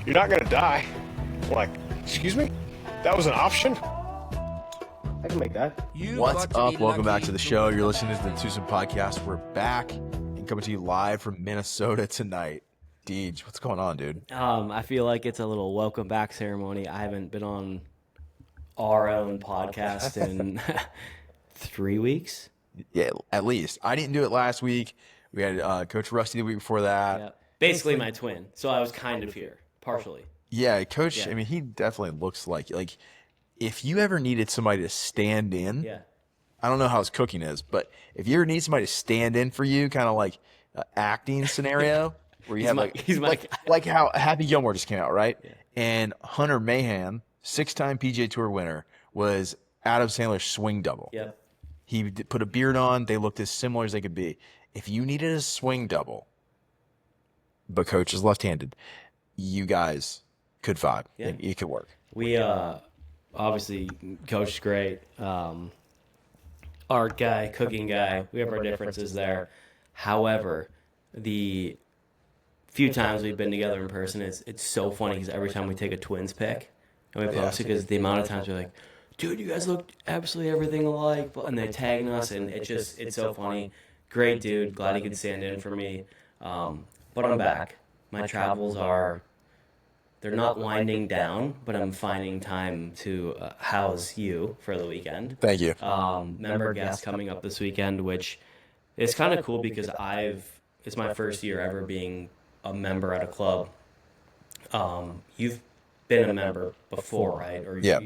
You're not going to die. I'm like, excuse me? That was an option? I can make that. What's up? Welcome back to the show. You're listening to the Tucson Podcast. We're back and coming to you live from Minnesota tonight. Deej, what's going on, dude? I feel like it's a little welcome back ceremony. I haven't been on our own podcast in 3 weeks. Yeah, at least. I didn't do it last week. We had Coach Rusty the week before that. Yeah. Basically my twin. So I was kind of here, partially. Yeah, Coach, Yeah. I mean, he definitely looks like if you ever needed somebody to stand in, Yeah. I don't know how his cooking is, but if you ever need somebody to stand in for you, kind of like an acting scenario where you like how Happy Gilmore just came out, right? Yeah. And Hunter Mahan, 6-time PGA Tour winner, was Adam Sandler's swing double. Yep. He put a beard on. They looked as similar as they could be. If you needed a swing double, but Coach is left-handed, you guys could vibe. Yeah. It could work. We obviously Coach is great. Art guy, cooking guy. We have our differences there. However, the few times we've been together in person, it's so funny because every time we take a twins pic and we post it, because the amount of times we're like, dude, you guys look absolutely everything alike, and they tagging us, and it's so funny. Great dude, glad he could stand in for me. But I'm back. My travels they're not winding down, but I'm finding time to house you for the weekend. Thank you. Member guest coming up this weekend, which is kind of cool because it's my first year ever being a member at a club. You've been a member before, right? Or Yeah.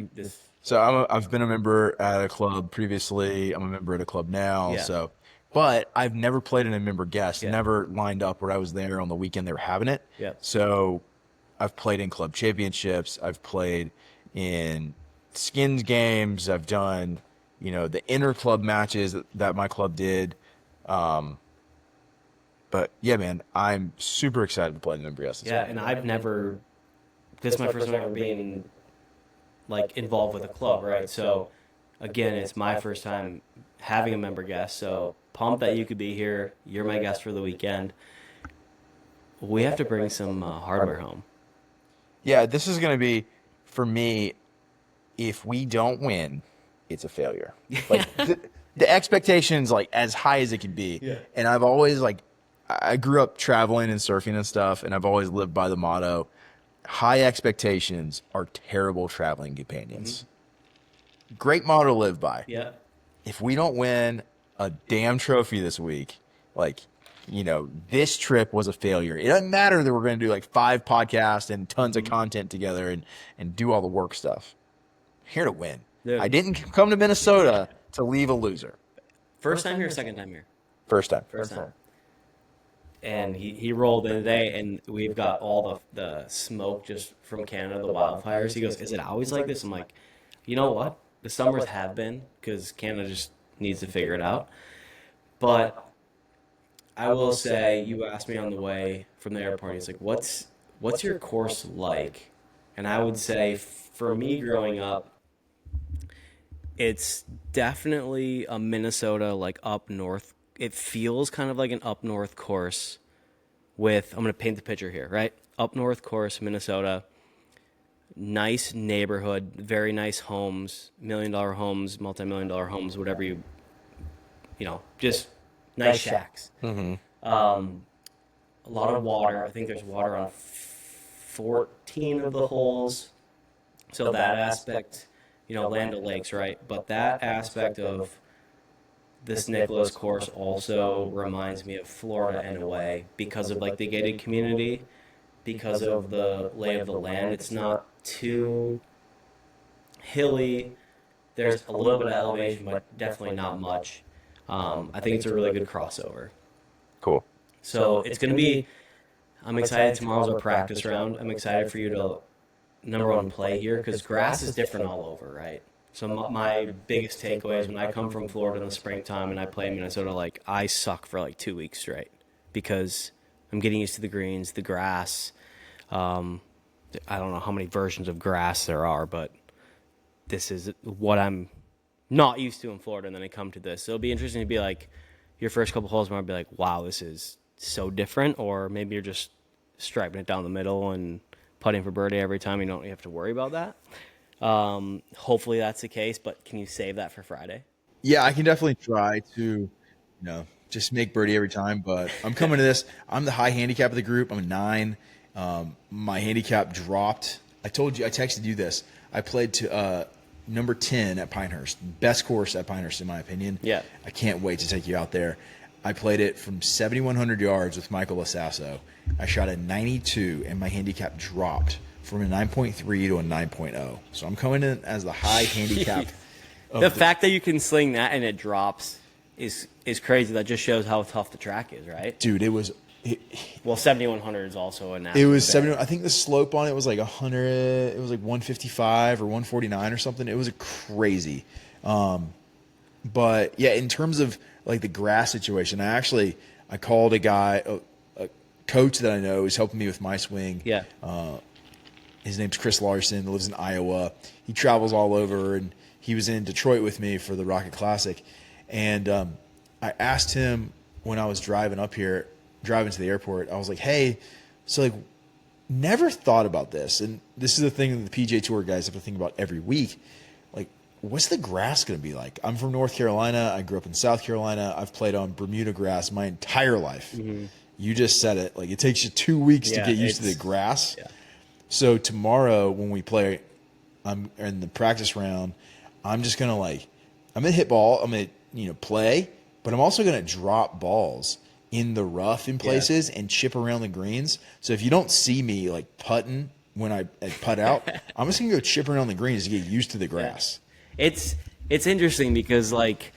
So I've been a member at a club previously. I'm a member at a club now. Yeah. So, but I've never played in a member guest. Yeah. Never lined up where I was there on the weekend they were having it. Yeah. So I've played in club championships. I've played in skins games. I've done, the inter club matches that my club did. But yeah, man, I'm super excited to play the member guest. Yeah, and this is my first time ever being involved with a club, right? So again, it's my first time having a member guest. So pumped that you could be here. You're my guest for the weekend. We have to bring some hardware home. Yeah, this is going to be, for me, if we don't win, it's a failure. The expectation's as high as it can be. Yeah. And I've always I grew up traveling and surfing and stuff, and I've always lived by the motto, high expectations are terrible traveling companions. Mm-hmm. Great motto to live by. Yeah. If we don't win a damn trophy this week, this trip was a failure. It doesn't matter that we're going to do 5 podcasts and tons of content together and do all the work stuff. I'm here to win. Dude. I didn't come to Minnesota to leave a loser. First time here, second time here? First time. First time. And he rolled in today, and we've got all the smoke just from Canada, the wildfires. He goes, is it always like this? I'm like, you know what? The summers have been, because Canada just needs to figure it out. But I will say, you asked me on the way from the airport, he's like, what's your course like? And I would say, for me growing up, it's definitely a Minnesota, up north. It feels kind of like an up north course I'm going to paint the picture here, right? Up north course, Minnesota, nice neighborhood, very nice homes, $1 million homes, multi-million-dollar homes, whatever just nice shacks. Mm-hmm. A lot of water. I think there's water on 14 of the holes. So that aspect, Land O'Lakes, right? But that aspect of this Nicholas course also reminds me of Florida in a way because of the gated community, because of the lay of the land. It's not too hilly. There's a little bit of elevation, but definitely not much. I think it's a really good crossover. Cool. So it's going to be, I'm excited. Tomorrow's our practice round. I'm excited for you to, number one, play here because grass is different all over, right? So my biggest takeaway is when I come from Florida in the springtime and I play in Minnesota, I suck for 2 weeks straight because I'm getting used to the greens, the grass. I don't know how many versions of grass there are, but this is what I'm not used to in Florida, and then I come to this. So it'll be interesting to be your first couple holes might be wow, this is so different, or maybe you're just striping it down the middle and putting for birdie every time. You don't have to worry about that. Hopefully that's the case, but can you save that for Friday? Yeah, I can definitely try to, just make birdie every time. But I'm coming to this. I'm the high handicap of the group. I'm a 9. My handicap dropped. I texted you this. I played to number 10 at Pinehurst. Best course at Pinehurst, in my opinion. Yeah. I can't wait to take you out there. I played it from 7,100 yards with Michael Lasasso. I shot a 92, and my handicap dropped from a 9.3 to a 9.0. So I'm coming in as the high handicap. The fact that you can sling that and it drops is crazy. That just shows how tough the track is, right? Dude, well, 7,100 is also a It was 70. I think the slope on it was like 100. It was like 155 or 149 or something. It was crazy. But yeah, in terms of like the grass situation, I called a guy, a coach that I know who's helping me with my swing. Yeah. His name's Chris Larson. Lives in Iowa. He travels all over, and he was in Detroit with me for the Rocket Classic. And I asked him when I was driving to the airport, I was like, hey, so like, never thought about this. And this is the thing that the PGA Tour guys have to think about every week. Like, what's the grass going to be like? I'm from North Carolina. I grew up in South Carolina. I've played on Bermuda grass my entire life. Mm-hmm. You just said it. Like, it takes you 2 weeks to get used to the grass. Yeah. So tomorrow when we play, I'm in the practice round, I'm just going to I'm going to hit ball. I'm going to, play, but I'm also going to drop balls in the rough in places and chip around the greens. So if you don't see me like putting when I putt out, I'm just going to go chip around the greens to get used to the grass. Yeah. It's interesting because like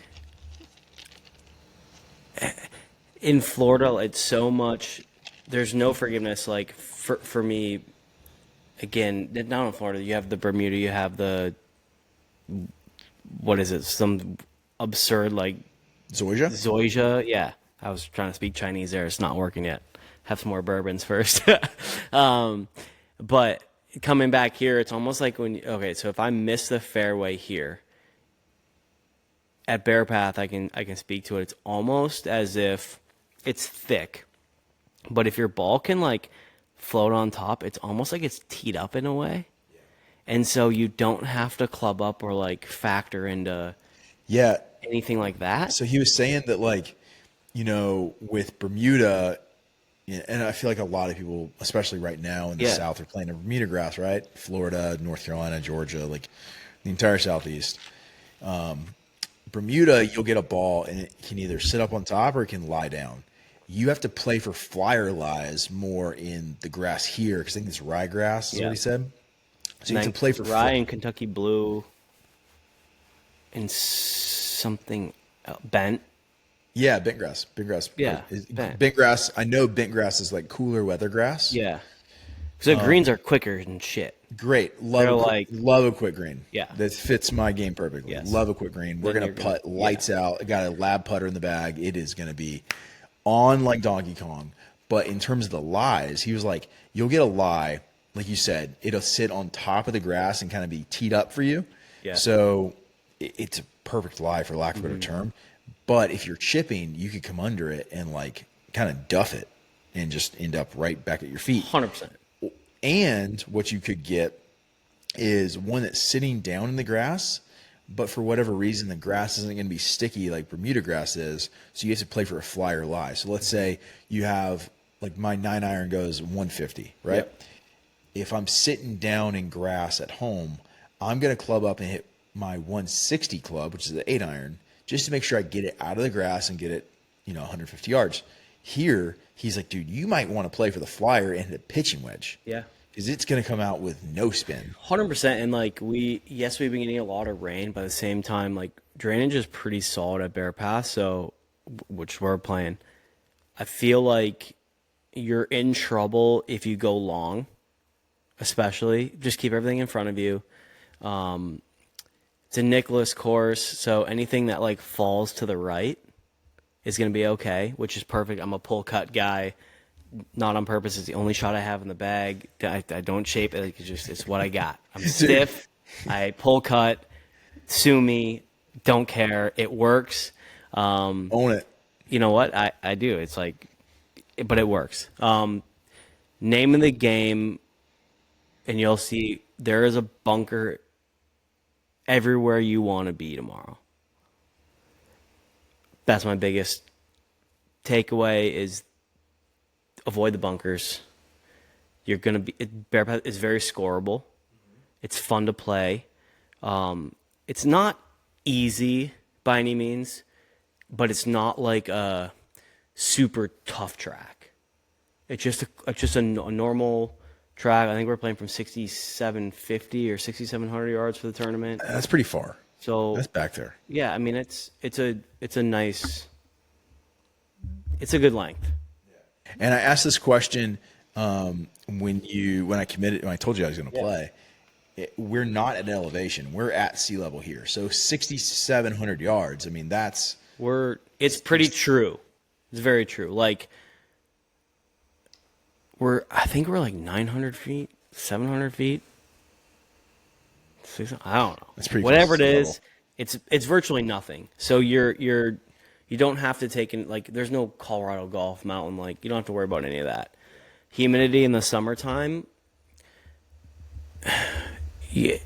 in Florida, it's so much, there's no forgiveness. Like for me, again, not in Florida, you have the Bermuda, you have the, what is it? Some absurd like Zoysia. Yeah. I was trying to speak Chinese there. It's not working yet. Have some more bourbons first. But coming back here, it's almost like so if I miss the fairway here at Bear Path, I can speak to it. It's almost as if it's thick, but if your ball can like float on top, it's almost like it's teed up in a way. Yeah. And so you don't have to club up or like factor into anything like that. So he was saying that like, with Bermuda, and I feel like a lot of people, especially right now in the South, are playing a Bermuda grass, right? Florida, North Carolina, Georgia, like the entire Southeast. Bermuda, you'll get a ball and it can either sit up on top or it can lie down. You have to play for flyer lies more in the grass here because I think it's ryegrass is what he said. So you have to play for rye and Kentucky blue and something bent. Yeah, bent grass. Yeah, bent grass. I know bent grass is like cooler weather grass. Yeah. So greens are quicker than shit. Great. Love a quick green. Yeah. That fits my game perfectly. Yes. Love a quick green. We're going to putt lights out. I got a lab putter in the bag. It is going to be on like Donkey Kong. But in terms of the lies, he was like, you'll get a lie, like you said, it'll sit on top of the grass and kind of be teed up for you. Yeah. So it's a perfect lie, for lack of a better term. But if you're chipping, you could come under it and like kind of duff it and just end up right back at your feet. 100%. And what you could get is one that's sitting down in the grass, but for whatever reason, the grass isn't going to be sticky like Bermuda grass is. So you have to play for a flyer lie. So let's say you have, like my 9-iron goes 150, right? Yep. If I'm sitting down in grass at home, I'm going to club up and hit my 160 club, which is the 8-iron, just to make sure I get it out of the grass and get it, 150 yards. Here, he's like, dude, you might want to play for the flyer and hit a pitching wedge. Yeah. Because it's going to come out with no spin. 100%. And like we've been getting a lot of rain, but at the same time, like drainage is pretty solid at Bear Path, so which we're playing. I feel like you're in trouble if you go long, especially. Just keep everything in front of you. It's a Nicholas course, so anything that like falls to the right is going to be okay, which is perfect. I'm a pull cut guy, not on purpose. It's the only shot I have in the bag. I don't shape it. It's what I got. I'm stiff. I pull cut. Sue me. Don't care. It works. Own it. You know what? I do. It's like, but it works. Name of the game and you'll see there is a bunker everywhere you want to be tomorrow. That's my biggest takeaway is avoid the bunkers. You're going to be, Bear Path is very scoreable. It's fun to play. It's not easy by any means, but it's not like a super tough track. It's just a normal track. I think we're playing from 6,750 or 6,700 yards for the tournament. That's pretty far. So That's back there. yeah, I mean it's a nice, it's a good length. And I asked this question when I told you I was going to play. We're not at an elevation. We're at sea level here. So 6,700 yards. I mean, it's pretty true. It's very true. Like I think we're like 900 feet, 700 feet. I don't know. That's pretty Whatever it close is, it's virtually nothing. So you don't have to take in, like, there's no Colorado Golf Mountain, like you don't have to worry about any of that. Humidity in the summertime, yeah,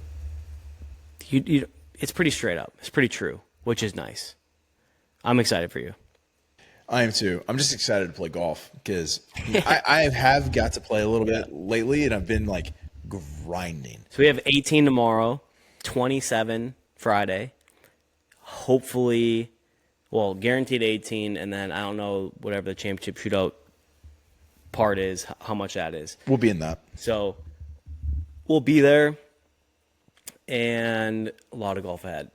it's pretty straight up. It's pretty true, which is nice. I'm excited for you. I am too. I'm just excited to play golf because I have got to play a little bit lately, and I've been like grinding. So we have 18 tomorrow, 27 Friday. Hopefully, well, guaranteed 18, and then I don't know whatever the championship shootout part is, how much that is. We'll be in that. So we'll be there, and a lot of golf ahead.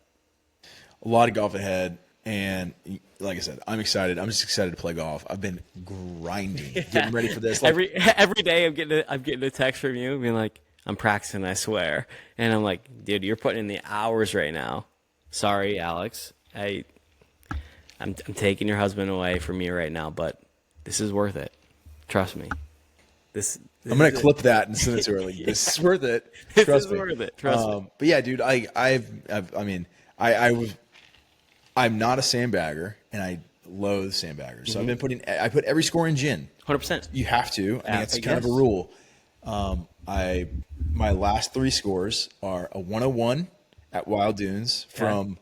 A lot of golf ahead, and like I said, I'm excited. I'm just excited to play golf. I've been grinding, getting ready for this. Like, every day I'm getting a text from you being like, I'm practicing, I swear. And I'm like, dude, you're putting in the hours right now. Sorry, Alex. I'm taking your husband away from me right now, but this is worth it. Trust me. I'm gonna clip that and send it to her. Like, this is worth it. Trust me. Worth it. Trust me. But yeah, dude, I'm not a sandbagger, and I loathe sandbaggers. So I put every score in gin. 100%. You have to. I mean, it's kind of a rule. My last 3 scores are a 101 at Wild Dunes from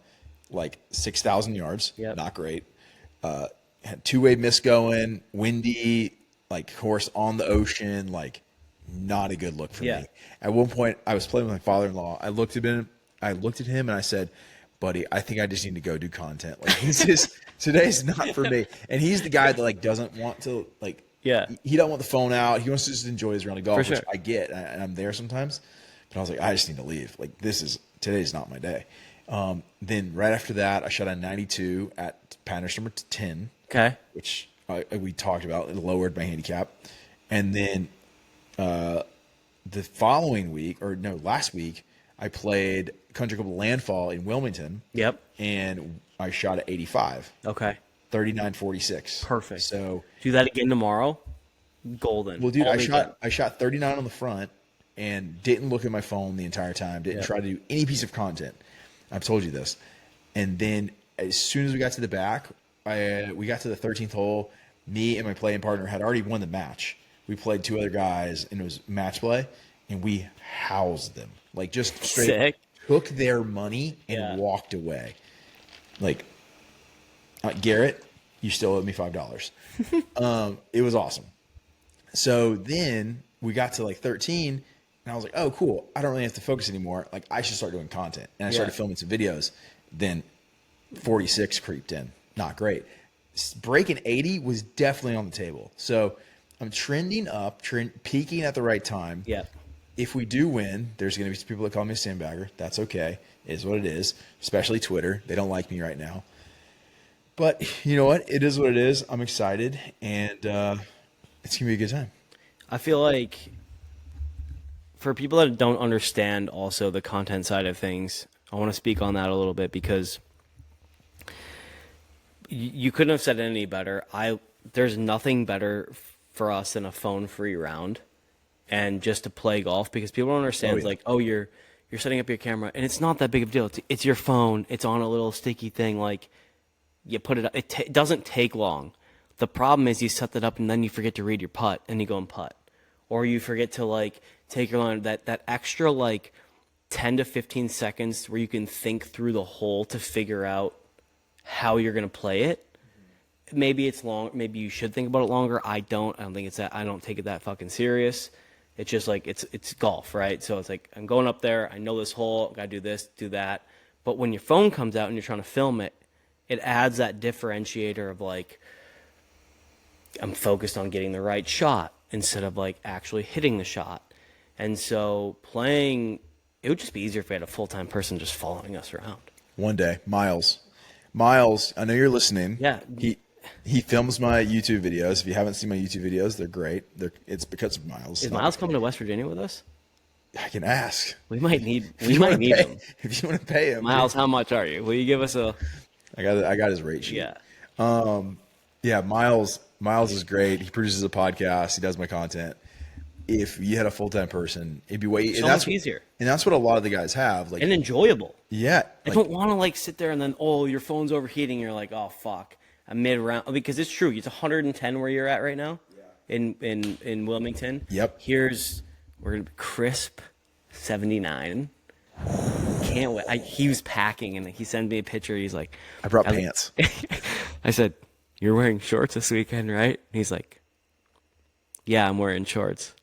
like 6,000 yards. Yep. Not great. Had 2-way miss going, windy, like course on the ocean, like not a good look for me. At one point, I was playing with my father-in-law. I looked at him and I said, buddy, I think I just need to go do content. Like, today's not for me. And he's the guy that like doesn't want to like. Yeah. He don't want the phone out. He wants to just enjoy his round of golf, For sure. which I get, and I'm there sometimes. But I was like, I just need to leave. Like, today's not my day. Then right after that, I shot a 92 at Patterson number 10. Okay. Which we talked about. It lowered my handicap. And then the following week, last week, I played Country Club Landfall in Wilmington. Yep. And I shot at 85. Okay. 39.46. Perfect. So do that again tomorrow. Golden. Well, dude, I shot 39 on the front and didn't look at my phone the entire time. Didn't try to do any piece of content. I've told you this. And then as soon as we got to the back, we got to the 13th hole. Me and my playing partner had already won the match. We played 2 other guys, and it was match play, and we housed them. Like, just straight took their money and walked away. Like, Garrett, you still owe me $5. It was awesome. So then we got to like 13, and I was like, oh, cool. I don't really have to focus anymore. Like, I should start doing content. And I started filming some videos. Then 46 creeped in. Not great. Breaking 80 was definitely on the table. So I'm trending up, peaking at the right time. Yeah. If we do win, there's going to be some people that call me a sandbagger. That's okay. It is what it is, especially Twitter. They don't like me right now. But you know what? It is what it is. I'm excited, and it's going to be a good time. I feel like for people that don't understand also the content side of things, I want to speak on that a little bit because you couldn't have said it any better. There's nothing better for us than a phone-free round and just to play golf because people don't understand. It's like, oh, you're setting up your camera, and it's not that big of a deal. It's your phone. It's on a little sticky thing. Like, you put it up. It doesn't take long. The problem is you set that up, and then you forget to read your putt, and you go and putt. or you forget to like take your line, that extra like 10 to 15 seconds where you can think through the hole to figure out how you're going to play it. Maybe it's long. Maybe you should think about it longer. I don't think it's that. I don't take it that fucking serious. It's just like it's golf, right? So it's like I'm going up there. I know this hole. Got to do this, do that. But when your phone comes out and you're trying to film it, it adds that differentiator of like I'm focused on getting the right shot instead of like actually hitting the shot. And so playing, it would just be easier if we had a full-time person just following us around. One day, Miles, I know you're listening. Yeah. He films my YouTube videos. If you haven't seen my YouTube videos, they're great. It's because of Miles. Is Miles coming to West Virginia with us? I can ask. We might need him. If you want to pay him. Miles, how much are you? Will you give us a... I got his rate sheet. Yeah. Yeah, Miles is great. He produces a podcast. He does my content. If you had a full-time person, it'd be way much easier. And that's what a lot of the guys have. Like, and enjoyable. Yeah. I don't want to like sit there and then, your phone's overheating. You're like, oh, fuck. I'm mid-round. Because it's true. It's 110 where you're at right now in Wilmington. Yep. We're going to be crisp 79. Can't wait. He was packing and he sent me a picture. He's like, I brought pants. I said, you're wearing shorts this weekend, right? And he's like, yeah, I'm wearing shorts.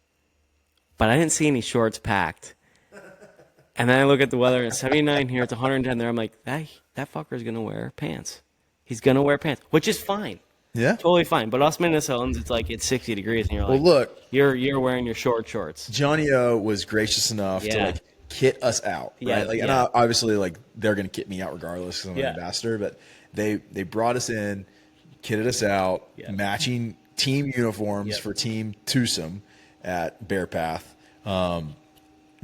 But I didn't see any shorts packed. And then I look at the weather, and it's 79 here, it's 110 there. I'm like, that fucker's going to wear pants. He's going to wear pants, which is fine. Yeah. Totally fine. But us Minnesotans, it's like it's 60 degrees, and you're like, well, look, you're wearing your shorts. Johnny O was gracious enough to like kit us out, right? Like, and obviously, like they're going to kit me out regardless because I'm an ambassador. But they brought us in, kitted us out, matching team uniforms for Team Twosome at Bear Path. The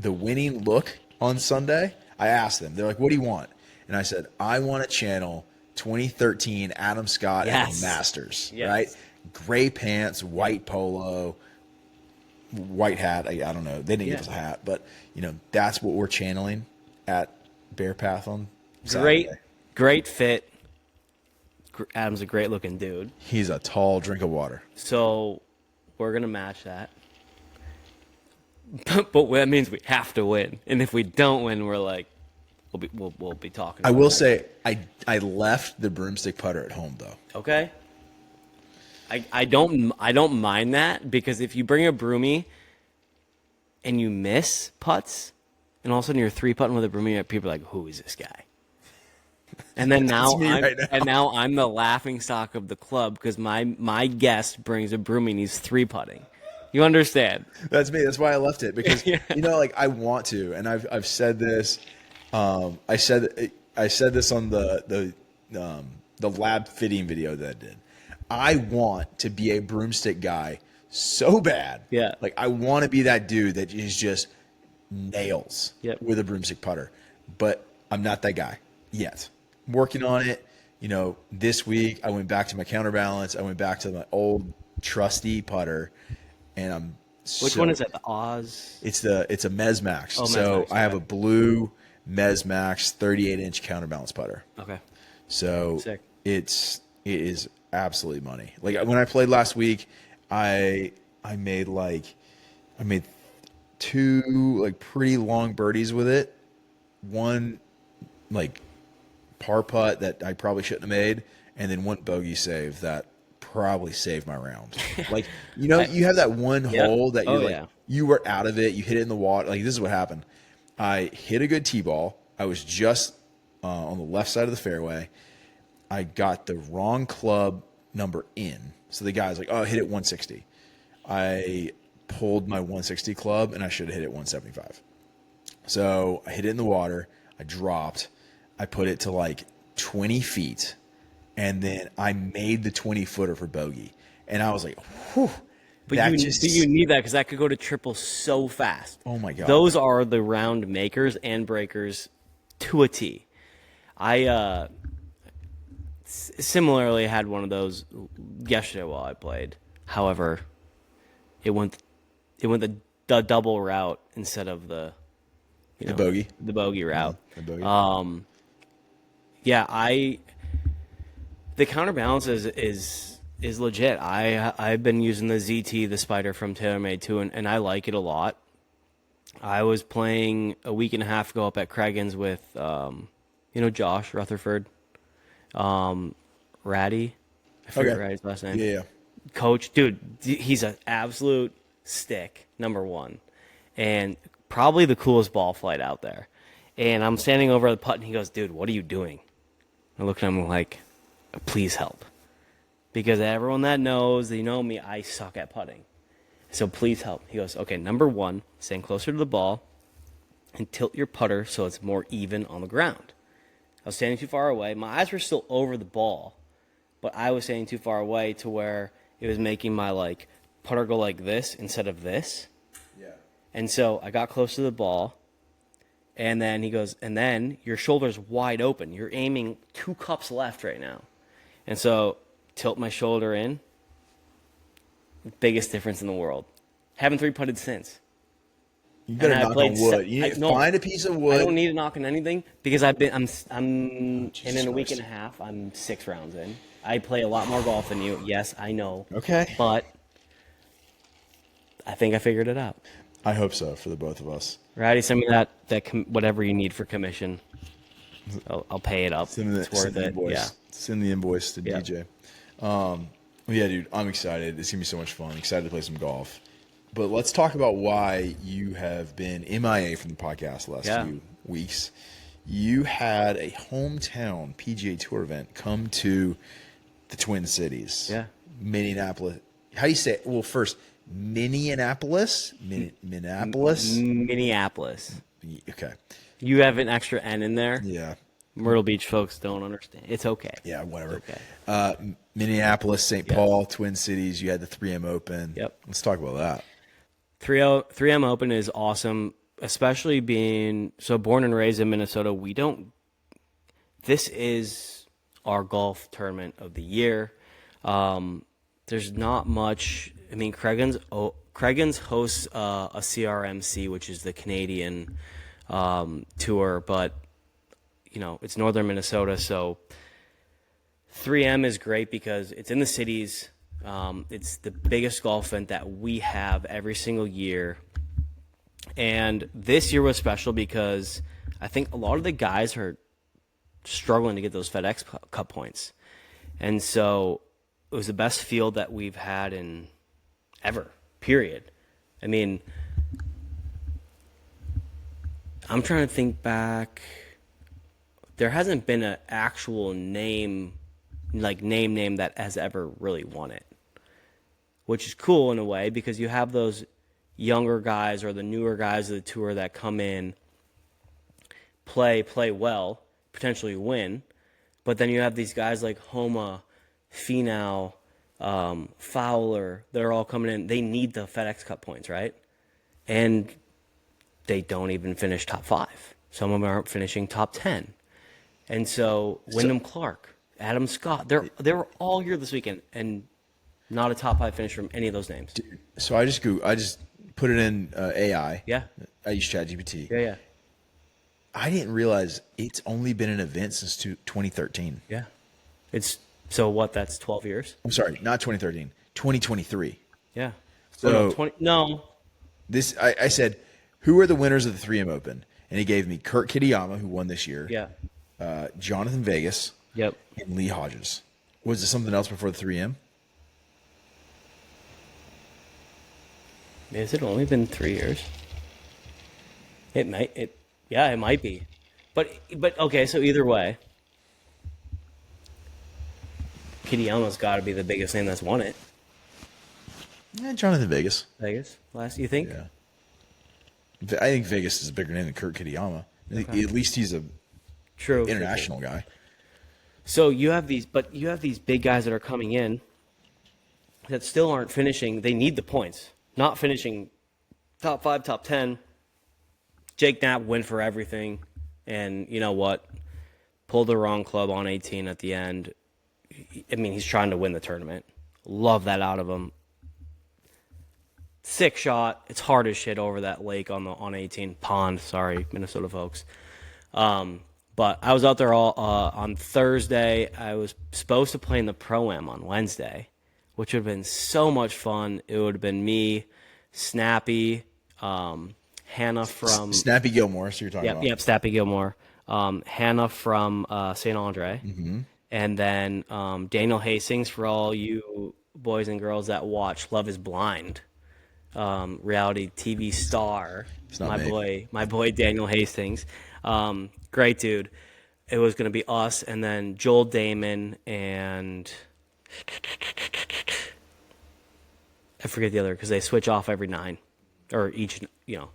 winning look on Sunday, I asked them, they're like, what do you want? And I said, I want to channel 2013 Adam Scott at the Masters, right? Gray pants, white polo, white hat. I don't know. They didn't give us a hat, but that's what we're channeling at Bear Path on Saturday. Great fit. Adam's a great looking dude. He's a tall drink of water. So we're going to match that. But that means we have to win. And if we don't win, we're like, we'll be talking. I will say, I left the broomstick putter at home though. Okay. I don't mind that because if you bring a broomy and you miss putts, and all of a sudden you're 3-putting with a broomy, people are like, who is this guy? And then now I'm the laughing stock of the club because my guest brings a broomy and he's 3-putting. You understand? That's me. That's why I left it because like I want to, and I've said this. I said this on the lab fitting video that I did. I want to be a broomstick guy so bad. Yeah. Like I want to be that dude that is just nails with a broomstick putter, but I'm not that guy yet. I'm working on it. This week I went back to my counterbalance. I went back to my old trusty putter. And Which one is that? The Oz? It's a Mezmax. Oh, so Mezmax, I have a blue Mezmax 38-inch counterbalance putter. Okay. So sick. It is absolutely money. Like when I played last week, I made 2 like pretty long birdies with it. One like par putt that I probably shouldn't have made, and then one bogey save that probably saved my round. Like, you have that one hole that you're you were out of it, you hit it in the water. Like, this is what happened. I hit a good tee ball. I was just on the left side of the fairway. I got the wrong club number in. So the guy's like, oh, hit it 160. I pulled my 160 club and I should have hit it 175. So I hit it in the water. I dropped. I put it to like 20 feet. And then I made the 20-footer for bogey. And I was like, whew. But you need that because that could go to triple so fast. Oh, my God. Those are the round makers and breakers to a T. I similarly had one of those yesterday while I played. However, it went the double route instead of the bogey route. The bogey. The counterbalance is is legit. I've been using the ZT, the Spider from TaylorMade too, and I like it a lot. I was playing a week and a half ago up at Craigens with, Josh Rutherford, Ratty. I forget Ratty's last name. Yeah. Coach, dude, he's an absolute stick, number one, and probably the coolest ball flight out there. And I'm standing over the putt, and he goes, "Dude, what are you doing?" I look at him like, "Please help," because everyone that knows, they know me, I suck at putting. So please help. He goes, "Okay, number one, stand closer to the ball and tilt your putter so it's more even on the ground." I was standing too far away. My eyes were still over the ball, but I was standing too far away to where it was making my putter go like this instead of this. Yeah. And so I got close to the ball, and then he goes, "And then your shoulder's wide open. You're aiming 2 cups left right now." And so tilt my shoulder in. Biggest difference in the world. Haven't 3-putted since. You better knock on wood. Find a piece of wood. I don't need to knock on anything because I'm and in a week and a half, I'm 6 rounds in. I play a lot more golf than you. Yes, I know. Okay. But I think I figured it out. I hope so for the both of us. Ratty, send me that whatever you need for commission. I'll pay it up. It's worth it. Yeah. Send the invoice to Yeah. DJ. Yeah, dude, I'm excited. It's gonna be so much fun. Excited to play some golf. But let's talk about why you have been MIA from the podcast the last few weeks. You had a hometown PGA Tour event come to the Twin Cities. Yeah. Minneapolis. How do you say it? Well, first, Minneapolis? Minneapolis? Minneapolis. Okay. You have an extra N in there. Yeah. Myrtle Beach folks don't understand. It's okay. Yeah, whatever. It's okay. Minneapolis, St. Paul, Twin Cities. You had the 3M Open. Yep. Let's talk about that. 3M Open is awesome, especially being so born and raised in Minnesota. This is our golf tournament of the year. There's not much. I mean, Craigens hosts a CRMC, which is the Canadian tour, but it's northern Minnesota, so 3M is great because it's in the cities. It's the biggest golf event that we have every single year. And this year was special because I think a lot of the guys are struggling to get those FedEx Cup points. And so it was the best field that we've had in ever, period. I mean, I'm trying to think back. There hasn't been an actual name that has ever really won it, which is cool in a way because you have those younger guys or the newer guys of the tour that come in, play well, potentially win, but then you have these guys like Homa, Finau, Fowler, they're all coming in. They need the FedEx Cup points, right? And they don't even finish top 5. Some of them aren't finishing top 10. And so Wyndham Clark, Adam Scott, they were all here this weekend, and not a top 5 finish from any of those names. Dude, so I just put it in AI. Yeah. I use ChatGPT. Yeah. I didn't realize it's only been an event since 2013. Yeah. It's so what? That's 12 years. I'm sorry, not 2013. 2023. Yeah. So no. This I said, who are the winners of the 3M Open? And he gave me Kurt Kitayama, who won this year. Yeah. Jonathan Vegas. Yep. And Lee Hodges. Was there something else before the 3M? Has it only been 3 years? It might be. But okay, so either way, Kitayama's got to be the biggest name that's won it. Yeah, Jonathan Vegas. You think? Yeah. I think Vegas is a bigger name than Kurt Kitayama. Okay. At least he's a true international guy. So you have these big guys that are coming in that still aren't finishing. They need the points. Not finishing top 5, top 10. Jake Knapp win for everything. And you know what? Pulled the wrong club on 18 at the end. I mean, he's trying to win the tournament. Love that out of him. Sick shot. It's hard as shit over that lake on 18 pond. Sorry, Minnesota folks. But I was out there all on Thursday. I was supposed to play in the Pro-Am on Wednesday. which would have been so much fun. It would have been me, Snappy, Hannah from Snappy Gilmore. So you're talking about. Yep, Snappy Gilmore, Hannah from St. Andre, and then Daniel Hastings for all you boys and girls that watch Love Is Blind, reality TV star. not me. My boy Daniel Hastings, great dude. It was going to be us, and then Joel Damon, and I forget the other because they switch off every 9, or each,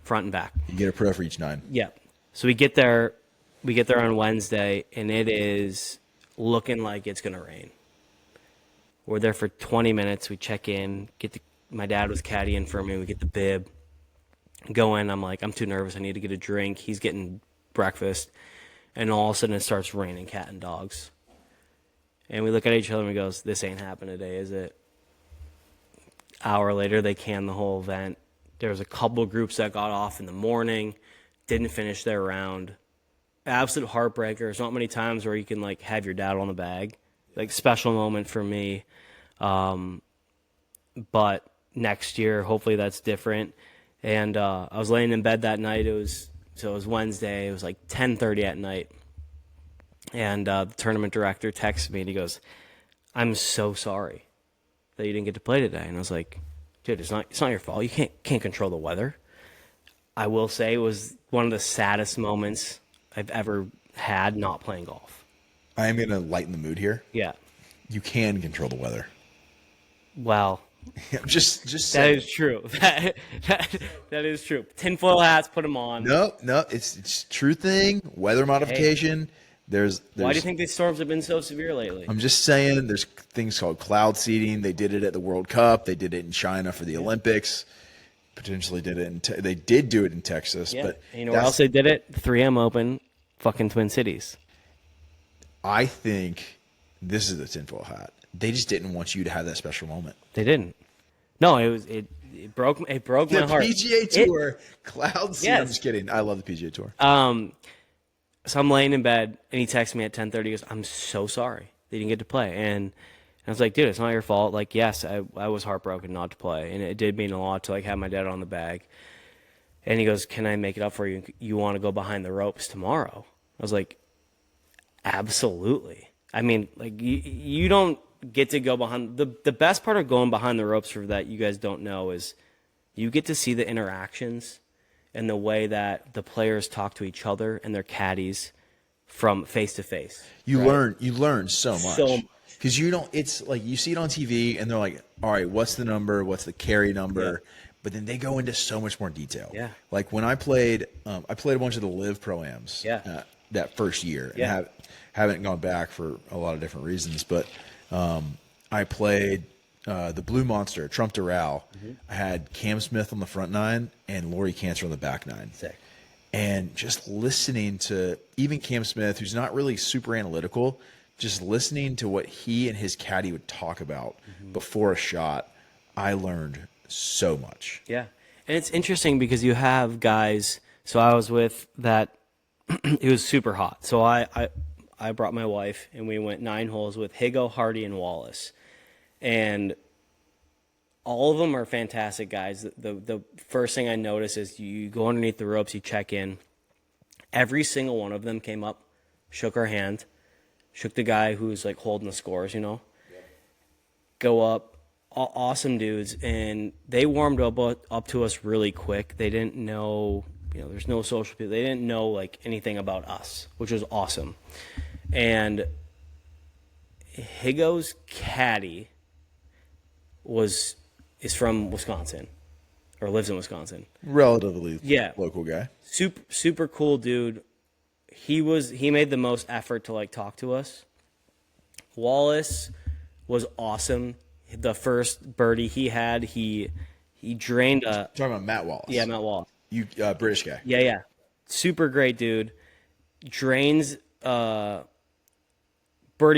front and back. You get a pro for each 9. Yeah. So we get there on Wednesday, and it is looking like it's going to rain. We're there for 20 minutes. We check in, my dad was caddying for me. We get the bib, go in. I'm like, I'm too nervous. I need to get a drink. He's getting breakfast. And all of a sudden it starts raining cat and dogs. And we look at each other and we goes, this ain't happening today, is it? Hour later, they canned the whole event. There was a couple groups that got off in the morning, didn't finish their round. Absolute heartbreaker. There's not many times where you can have your dad on the bag. Special moment for me. But next year, hopefully that's different. And I was laying in bed that night. It was Wednesday. It was 10:30 at night. And the tournament director texted me and he goes, I'm so sorry that you didn't get to play today. And I was like, dude, it's not your fault. You can't control the weather. I will say it was one of the saddest moments I've ever had not playing golf. I am going to lighten the mood here. Yeah. You can control the weather. Well, just that saying. is true. That is true. Tinfoil hats, put them on. No, it's true thing. Weather modification. There's. Why do you think these storms have been so severe lately? I'm just saying. There's things called cloud seeding. They did it at the World Cup. They did it in China for the Olympics. Potentially did it. They did do it in Texas. Yeah. But And you know where else they did it? 3M Open, fucking Twin Cities. I think this is the tinfoil hat. They just didn't want you to have that special moment. They didn't. No, it broke my heart. The PGA Tour cloud seeding. Yes. I'm just kidding. I love the PGA Tour. So I'm laying in bed, and he texts me at 10:30. He goes, I'm so sorry that you didn't get to play. And I was like, dude, it's not your fault. Yes, I was heartbroken not to play. And it did mean a lot to, have my dad on the bag. And he goes, can I make it up for you? You want to go behind the ropes tomorrow? I was like, absolutely. I mean, you don't get to go behind. The best part of going behind the ropes, for that you guys don't know, is you get to see the interactions and the way that the players talk to each other and their caddies from face to face. You learn so much. So much. Because it's you see it on TV and they're like, all right, what's the number? What's the carry number? Yeah. But then they go into so much more detail. Yeah. When I played a bunch of the Live Pro-Ams that first year. Yeah. And haven't gone back for a lot of different reasons. But I played the Blue Monster, Trump Doral. Mm-hmm. I had Cam Smith on the front 9 and Laurie Cantor on the back 9. Sick. And just listening to even Cam Smith, who's not really super analytical, just listening to what he and his caddy would talk about before a shot, I learned so much. Yeah. And it's interesting because you have guys. So I was with that. It was super hot. So I brought my wife and we went 9 holes with Higo, Hardy, and Wallace. And all of them are fantastic guys. The first thing I noticed is you go underneath the ropes, you check in. Every single one of them came up, shook our hand, shook the guy who's holding the scores, Yep. Go up. Awesome dudes. And they warmed up to us really quick. They didn't know, there's no social people. They didn't know anything about us, which was awesome. And Higo's caddy is from Wisconsin, or lives in Wisconsin. Relatively Yeah. local guy. Super cool dude. He made the most effort to talk to us. Wallace was awesome. The first birdie he had, he drained a. Talking about Matt Wallace. Yeah, Matt Wallace. You British guy. Yeah. Super great dude. Drains birdie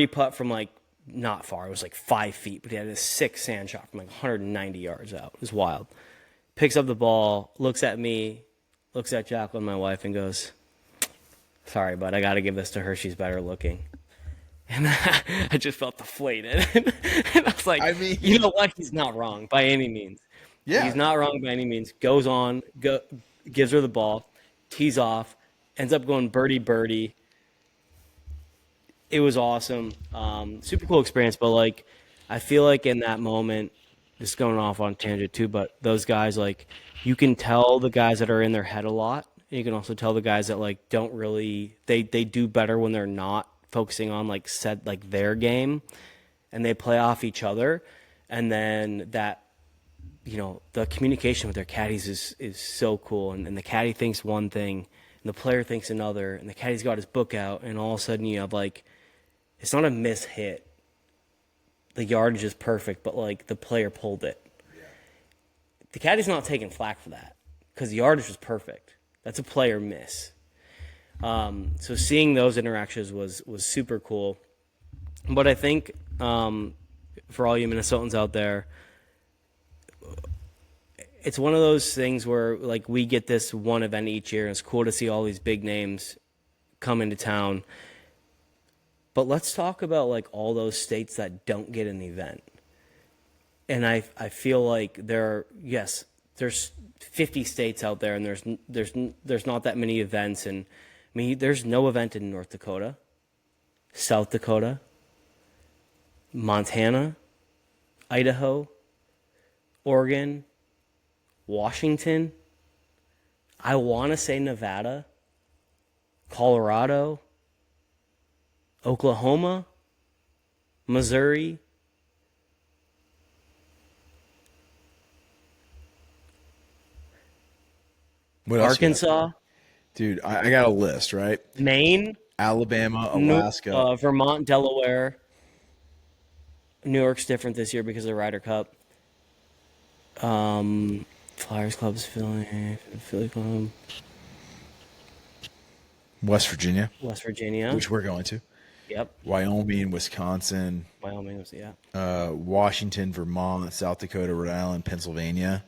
putt from not far. It was 5 feet, but he had a sick sand shot from 190 yards out. It was wild. Picks up the ball, looks at me, looks at Jacqueline, my wife, and goes, sorry, bud, I got to give this to her. She's better looking. And I just felt deflated. And I was like, I mean, you know what? He's not wrong by any means. yeah. He's not wrong by any means. Goes on, gives her the ball, tees off, ends up going birdie. It was awesome. Super cool experience. But like, I feel like in that moment, just going off on a tangent too, but those guys, like, you can tell the guys that are in their head a lot. And you can also tell the guys that like don't really they do better when they're not focusing on like their game, and they play off each other. And then that, the communication with their caddies is so cool. And the caddy thinks one thing and the player thinks another, and the caddy's got his book out, and all of a sudden you have like, it's not a miss hit. The yardage is perfect, but like the player pulled it. The caddy's not taking flack for that because the yardage was perfect. That's a player miss. So seeing those interactions was super cool. But I think for all you Minnesotans out there, it's one of those things where like we get this one event each year, and it's cool to see all these big names come into town. But let's talk about like all those states that don't get an event. And I feel like there's 50 states out there, and there's not that many events. And I mean, there's no event in North Dakota, South Dakota, Montana, Idaho, Oregon, Washington. I want to say Nevada, Colorado, Oklahoma, Missouri. What else you got? Arkansas, Dude, I got a list, right? Maine, Alabama, Alaska. Vermont, Delaware. New York's different this year because of the Ryder Cup. Flyers Club's Philly Club, West Virginia, West Virginia. which we're going to. Yep. Wyoming, Wisconsin, Wyoming was, yeah. Washington, Vermont, South Dakota, Rhode Island, Pennsylvania.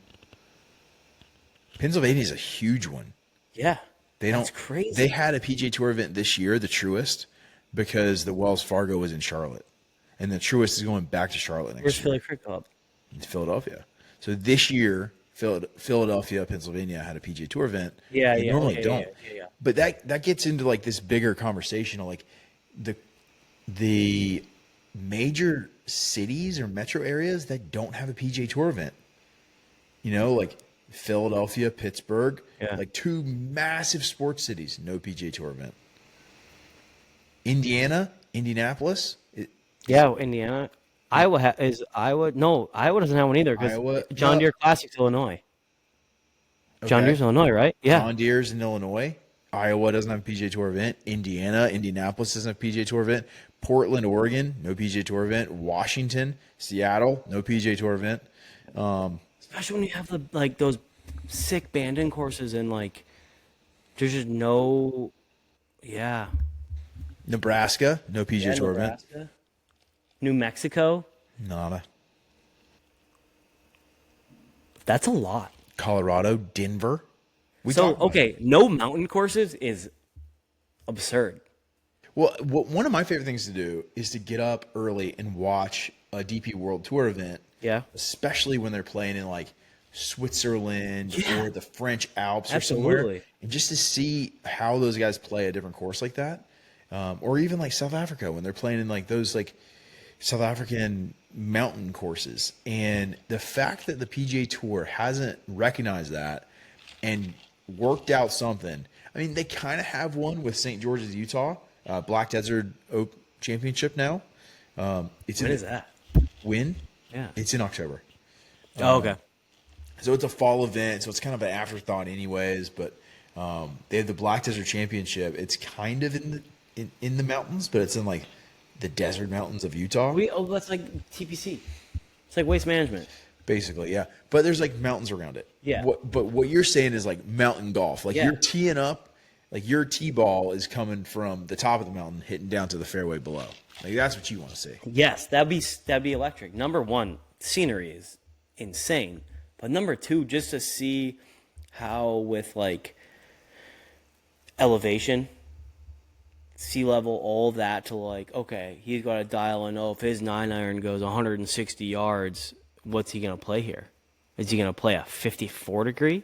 Pennsylvania is a huge one. Yeah. That's crazy. They had a PGA Tour event this year, the Truist, because the Wells Fargo was in Charlotte, and the Truist is going back to Charlotte next Where's year. Philly Cricket Club? It's Philadelphia. So this year, Philadelphia, Pennsylvania had a PGA Tour event. Yeah, They yeah. normally yeah, don't. Yeah. But that gets into like this bigger conversation of like the major cities or metro areas that don't have a PGA Tour event. Like Philadelphia, Pittsburgh, Yeah. like two massive sports cities, no PGA Tour event. Indianapolis. Yeah, Indiana. Iowa no, Iowa doesn't have one either Iowa- because John Deere Classic's Illinois. John Okay. Deere's Illinois, right? Yeah. John Deere's in Illinois. Iowa doesn't have a PGA Tour event. Indianapolis doesn't have a PGA Tour event. Portland, Oregon, no PGA Tour event. Washington, Seattle, no PGA Tour event. Especially when you have those sick Bandon courses and like there's just no. Yeah. Nebraska, no PGA Tour event. Nebraska. New Mexico. Nada. That's a lot. Colorado, Denver. Okay, no mountain courses is absurd. Well, one of my favorite things to do is to get up early and watch a DP World Tour event. Yeah. Especially when they're playing in like Switzerland Yeah. or the French Alps or Absolutely. somewhere. And just to see how those guys play a different course like that. Or even like South Africa when they're playing in like those like South African mountain courses. And the fact that the PGA Tour hasn't recognized that and worked out something. I mean, they kind of have one with St. George's, Utah, Black Desert Oak Championship now. When is that? When? Yeah. It's in October. Oh, okay. So it's a fall event, so it's kind of an afterthought anyways, but they have the Black Desert Championship. It's kind of in the mountains, but it's in like the desert mountains of Utah. That's like TPC. It's like waste management. Basically, yeah. But there's like mountains around it. Yeah. But what you're saying is like mountain golf. Like Yeah. you're teeing up, like your tee ball is coming from the top of the mountain, hitting down to the fairway below. Like that's what you want to see. Yes, that'd be electric. Number one, scenery is insane. But number two, just to see how with like elevation sea level, all of that to like, okay, he's got to dial in. Oh, if his 9-iron goes 160 yards, what's he gonna play here? Is he gonna play a 54 degree?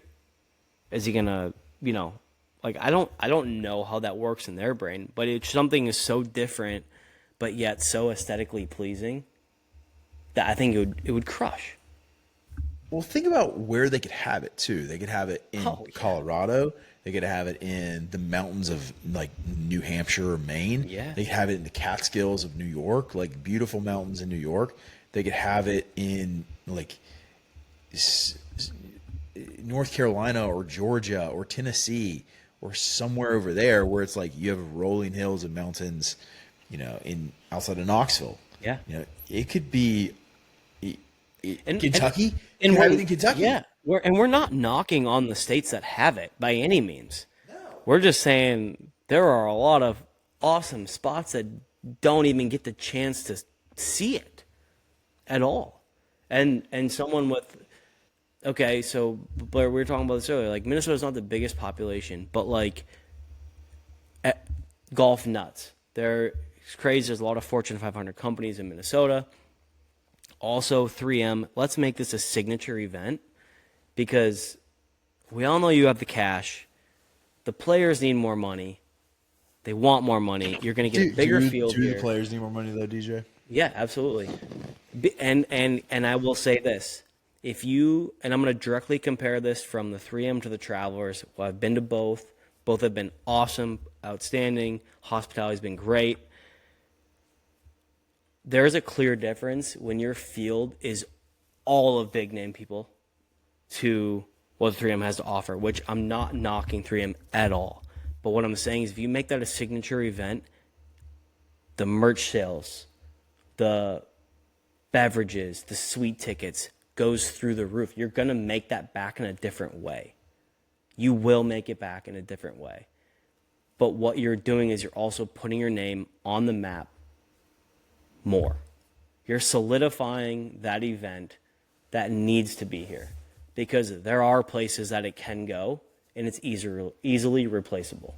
Is he gonna, like I don't know how that works in their brain, but it's something is so different, but yet so aesthetically pleasing that I think it would crush. Well, think about where they could have it too. They could have it in Oh, yeah. Colorado. They could have it in the mountains of like New Hampshire or Maine. Yeah. They could have it in the Catskills of New York, like beautiful mountains in New York. They could have it in like North Carolina or Georgia or Tennessee or somewhere over there where it's like you have rolling hills and mountains, in outside of Knoxville. Yeah. It could be And Kentucky. and You have we're, it in Kentucky. yeah, we're not knocking on the states that have it by any means. No. We're just saying there are a lot of awesome spots that don't even get the chance to see it at all. And someone with okay, so Blair, we were talking about this earlier. Like Minnesota's not the biggest population, but like golf nuts. They're crazy. There's a lot of Fortune 500 companies in Minnesota. Also, 3M, let's make this a signature event because we all know you have the cash. The players need more money. They want more money. You're going to get a bigger field do here. the players need more money though, DJ? Yeah, absolutely. And I will say this. If you, and I'm going to directly compare this from the 3M to the Travelers. Well, I've been to both. Both have been awesome, outstanding. Hospitality's been great. There's a clear difference when your field is all of big name people to what 3M has to offer, which I'm not knocking 3M at all. But what I'm saying is if you make that a signature event, the merch sales, the beverages, the sweet tickets goes through the roof. You're going to make that back in a different way. You will make it back in a different way. But what you're doing is you're also putting your name on the map more. You're solidifying that event that needs to be here because there are places that it can go and it's easily replaceable.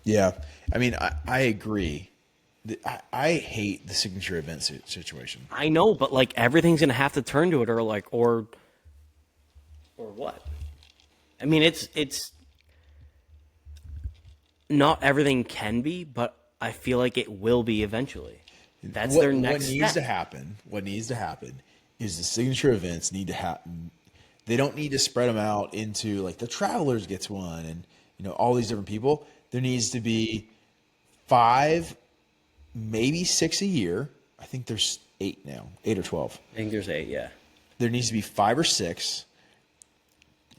Yeah. I mean, I agree. I hate the signature event situation. I know, but like everything's going to have to turn to it or what? I mean, it's not everything can be, but I feel like it will be eventually. That's their next What needs step. to happen? What needs to happen is the signature events need to happen. They don't need to spread them out into like the Travelers gets one, and all these different people. There needs to be 5, maybe 6 a year. I think there's 8 now, 8 or 12. I think there's 8, yeah. There needs to be 5 or 6,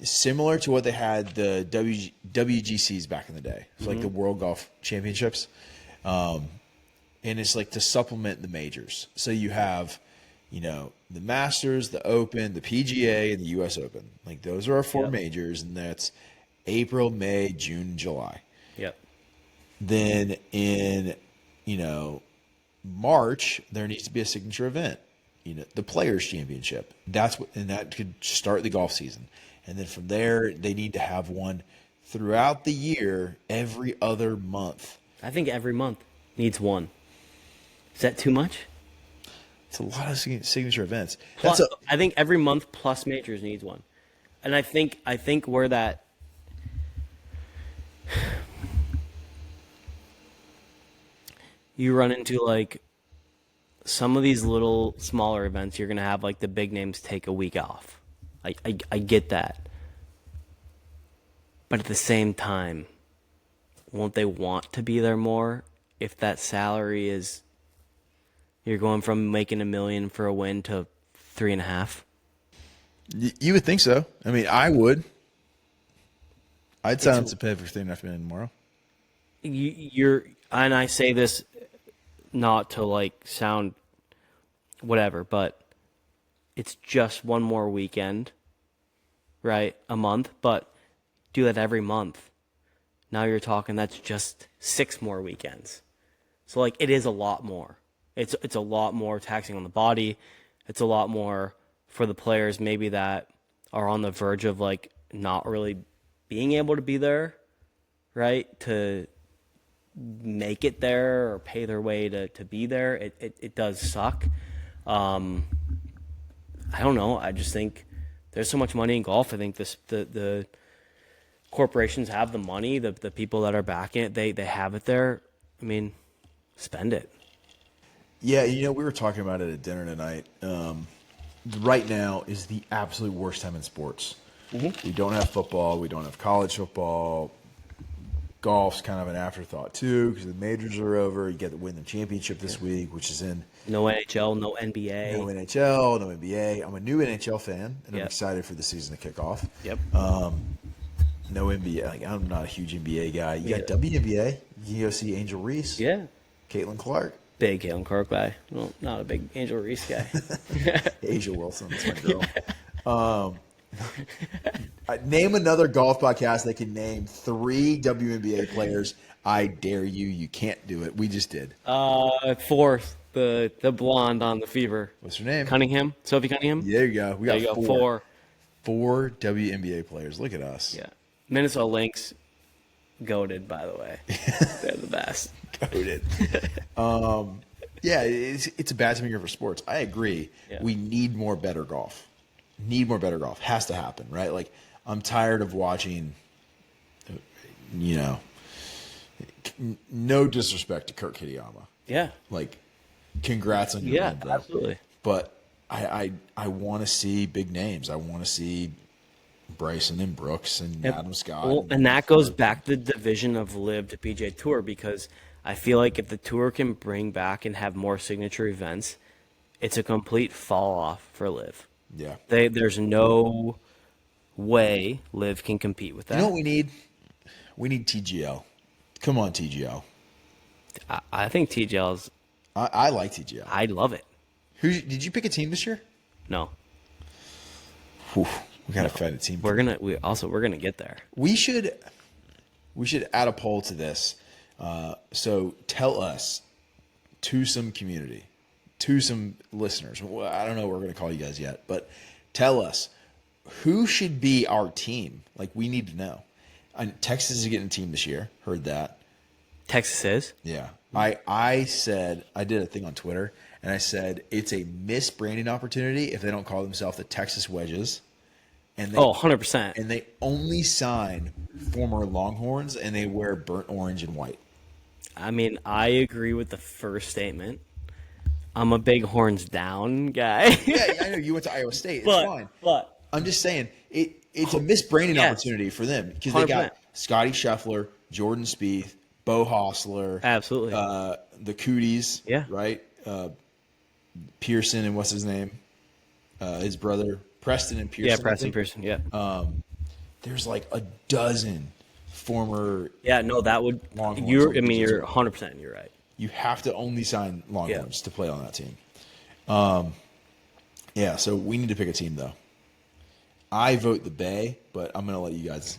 similar to what they had the WGCs back in the day, so like the World Golf Championships. And it's like to supplement the majors. So you have, the Masters, the Open, the PGA, and the U.S. Open. Like those are our 4 majors, and that's April, May, June, July. Yep. Then in, March, there needs to be a signature event. The Players Championship. And that could start the golf season. And then from there, they need to have one throughout the year, every other month. I think every month needs one. Is that too much? It's a lot of signature events. I think every month plus majors needs one. And I think where that you run into like some of these little smaller events, you're gonna have like the big names take a week off. I get that. But at the same time, won't they want to be there more if that salary is you're going from making $1 million for a win to 3.5? You would think so. I mean, I would. I'd sign up to pay for $3.5 million tomorrow. And I say this not to like sound whatever, but it's just one more weekend, right? A month, but do that every month. Now you're talking that's just 6 more weekends. So like it is a lot more. It's a lot more taxing on the body. It's a lot more for the players maybe that are on the verge of like not really being able to be there, right? To make it there or pay their way to be there. It does suck. I don't know. I just think there's so much money in golf. I think the corporations have the money. The people that are backing it, they have it there. I mean, spend it. Yeah, we were talking about it at dinner tonight. Right now is the absolute worst time in sports. We don't have football. We don't have college football. Golf's kind of an afterthought, too, because the majors are over. You get to win the championship this week, which is in No NHL, no NBA. no NHL, no NBA. I'm a new NHL fan, and I'm Yep. excited for the season to kick off. Yep. No NBA. Like, I'm not a huge NBA guy. You got Yeah. WNBA. You can go see Angel Reese. Yeah. Caitlin Clark. Big Caitlin Clark guy. Well, not a big Angel Reese guy. Asia Wilson. That's my girl. Name another golf podcast that can name 3 WNBA players. I dare you. You can't do it. We just did. Fourth, the blonde on the Fever. What's her name? Cunningham. Sophie Cunningham. There you go. We There got you go. 4. 4. 4 WNBA players. Look at us. Yeah. Minnesota Lynx. Goated, by the way. They're the best. Goated. Yeah, it's a bad time of year for sports. I agree. Yeah. We need more better golf. Need more better golf. Has to happen, right? Like, I'm tired of watching, no disrespect to Kirk Hitayama. Yeah. Like, congrats on your Yeah, win, bro. absolutely. But I want to see big names. I want to see Bryson and Brooks and Adam Scott. Well, and that goes back to the division of Live to PGA Tour, because I feel like if the Tour can bring back and have more signature events, it's a complete fall off for Live. Yeah. There's no way Live can compete with that. You know what we need? We need TGL. Come on, TGL. I think TGL's. I like TGL. I love it. Did you pick a team this year? No, Whew, we gotta find a team. we're gonna get there. We should add a poll to this. So tell us, to some community, to some listeners. Well, I don't know what we're going to call you guys yet, but tell us who should be our team. Like, we need to know. And Texas is getting a team this year. Heard that. Texas is. Yeah. I said, I did a thing on Twitter, and I said it's a misbranding opportunity if they don't call themselves the Texas Wedges. And they, 100%. And they only sign former Longhorns, and they wear burnt orange and white. I mean, I agree with the first statement. I'm a big horns down guy. Yeah, I know you went to Iowa State. It's fine. But I'm just saying it's a misbranding Yes. opportunity for them because they got 100%. Scotty Scheffler, Jordan Spieth, Bo Hostler, Absolutely. the Cooties, Yeah. right? Pearson and what's his name? His brother Preston and Pearson. yeah, I Preston think. Pearson. Yeah. There's like a dozen former. Yeah, no, that would. Longhorns You're. on I the mean, PGA you're Tour. 100%. You're right. You have to only sign Longhorns to play on that team. Yeah, so we need to pick a team though. I vote the Bay, but I'm gonna let you guys.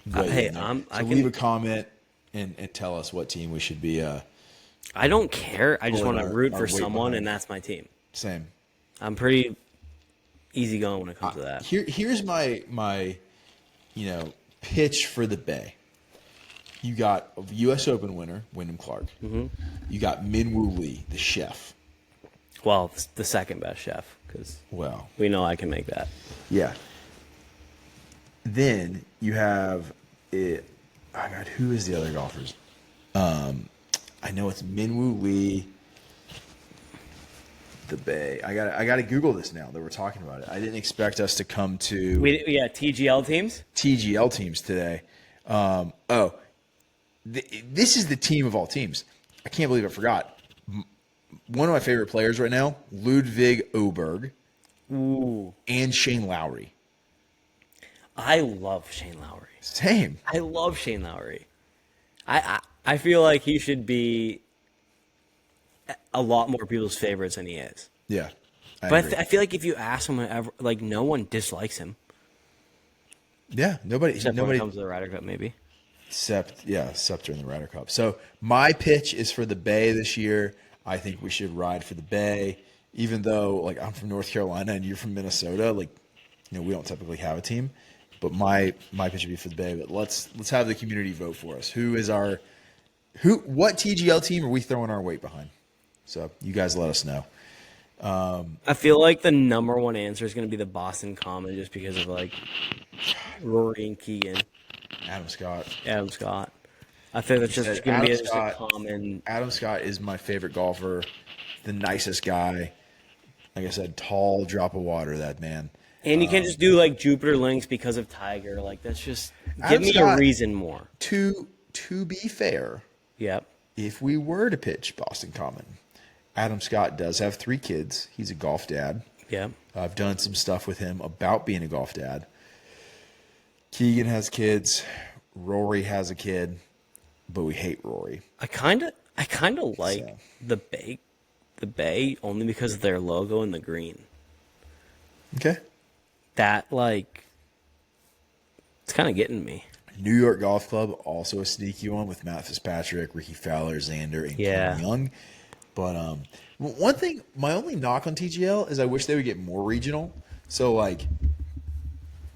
weigh hey, in there. I So can- leave a comment and tell us what team we should be. I don't care. I just Pulling want to our- root our for weight someone, behind. and that's my team. Same. I'm pretty easygoing when it comes to that. Here's my pitch for the Bay. You got a U.S. Open winner, Wyndham Clark. Mm-hmm. You got Minwoo Lee, the chef. Well, it's the second best chef, because Well, we know I can make that. yeah. Then you have it. Oh God, who is the other golfers? I know it's Minwoo Lee, the Bay. I got to Google this now that we're talking about it. I didn't expect us to come to TGL teams. TGL teams today. This is the team of all teams. I can't believe I forgot. One of my favorite players right now, Ludwig Oberg, and Shane Lowry. I love Shane Lowry. Same. I love Shane Lowry. I feel like he should be a lot more people's favorites than he is. Yeah. I But agree. I feel like if you ask him, like, no one dislikes him. Yeah, nobody Except when it nobody comes to the Ryder Cup, maybe. except during the Ryder Cup. So my pitch is for the Bay this year. I think we should ride for the Bay, even though like I'm from North Carolina and you're from Minnesota. Like, we don't typically have a team, but my pitch would be for the Bay. But let's have the community vote for us. Who is our What TGL team are we throwing our weight behind? So you guys let us know. I feel like the number one answer is going to be the Boston Common, just because of like Rory and Keegan, Adam Scott. Adam Scott. I think that's just going to be just a common. Adam Scott is my favorite golfer, the nicest guy. Like I said, tall drop of water, that man. And you can't just do like Jupiter Links because of Tiger. Like that's just give Adam me Scott, a reason more. To be fair, Yep. if we were to pitch Boston Common, Adam Scott does have 3 kids. He's a golf dad. Yep. I've done some stuff with him about being a golf dad. Keegan has kids. Rory has a kid, but we hate Rory. I kind of like the Bay only because of their logo and the green. Okay. That like it's kind of getting me. New York Golf Club, also a sneaky one with Matt Fitzpatrick, Ricky Fowler, Xander, and Ken Young. But one thing, my only knock on TGL is I wish they would get more regional. So, like,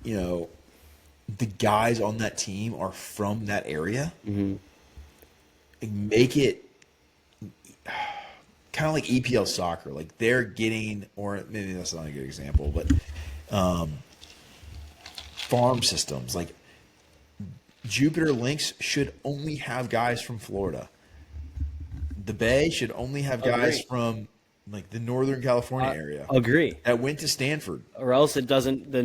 you know, the guys on that team are from that area. Mm-hmm. Like, make it kind of like EPL soccer. Like, they're getting, or maybe that's not a good example, but farm systems. Like, Jupiter Links should only have guys from Florida. The Bay should only have guys from like the Northern California area. Agree. That went to Stanford. Or else the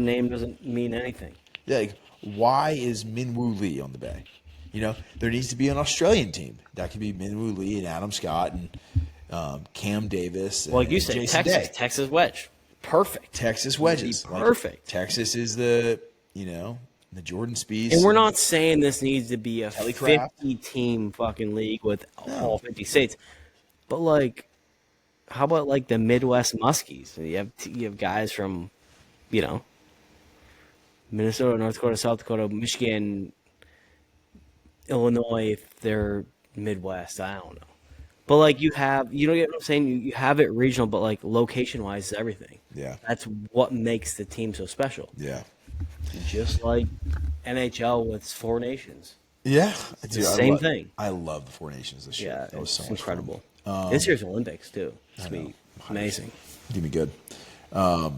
name doesn't mean anything. Yeah, like, why is Minwoo Lee on the Bay? You know, there needs to be an Australian team. That could be Minwoo Lee and Adam Scott and Cam Davis. Well, like you said, Jason Texas wedge. Perfect. Texas wedges. Perfect. Like, Texas is the Jordan Spieth. And we're not saying this needs to be a 50-team fucking league with all 50 states. But, like, how about, like, the Midwest Muskies? You have guys from, Minnesota, North Dakota, South Dakota, Michigan, Illinois, if they're Midwest. I don't know. But, like, you don't get what I'm saying? You have it regional, but, like, location-wise is everything. Yeah. That's what makes the team so special. Yeah. Just like NHL with 4 nations. Yeah. It's the same thing. I love the 4 nations this year. Yeah, that was so it's much incredible. Fun. This year's Olympics, too. It's going to be amazing. Give me good. So,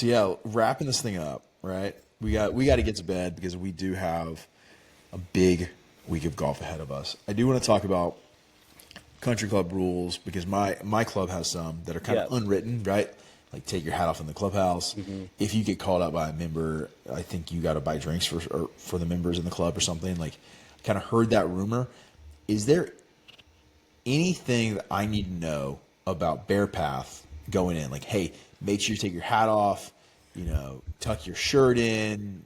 yeah, wrapping this thing up, right? We got to get to bed because we do have a big week of golf ahead of us. I do want to talk about country club rules because my club has some that are kind of unwritten, right? Like take your hat off in the clubhouse. Mm-hmm. If you get called out by a member, I think you got to buy drinks for the members in the club or something. Like, kind of heard that rumor. Is there anything that I need to know about Bear Path going in? Like, hey, make sure you take your hat off. Tuck your shirt in.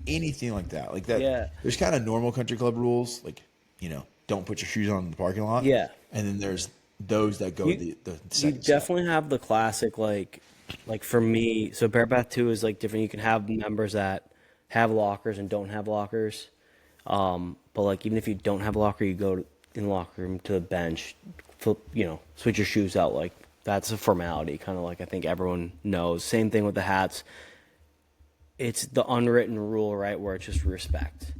Anything like that. Like that. Yeah. There's kind of normal country club rules. Like, don't put your shoes on in the parking lot. Yeah. And then there's those that go the second You definitely have the classic, like for me, so Bear Path 2 is like different. You can have members that have lockers and don't have lockers. But like even if you don't have a locker, you go in the locker room to the bench, switch your shoes out. Like that's a formality, kind of like I think everyone knows. Same thing with the hats. It's the unwritten rule, right, where it's just respect.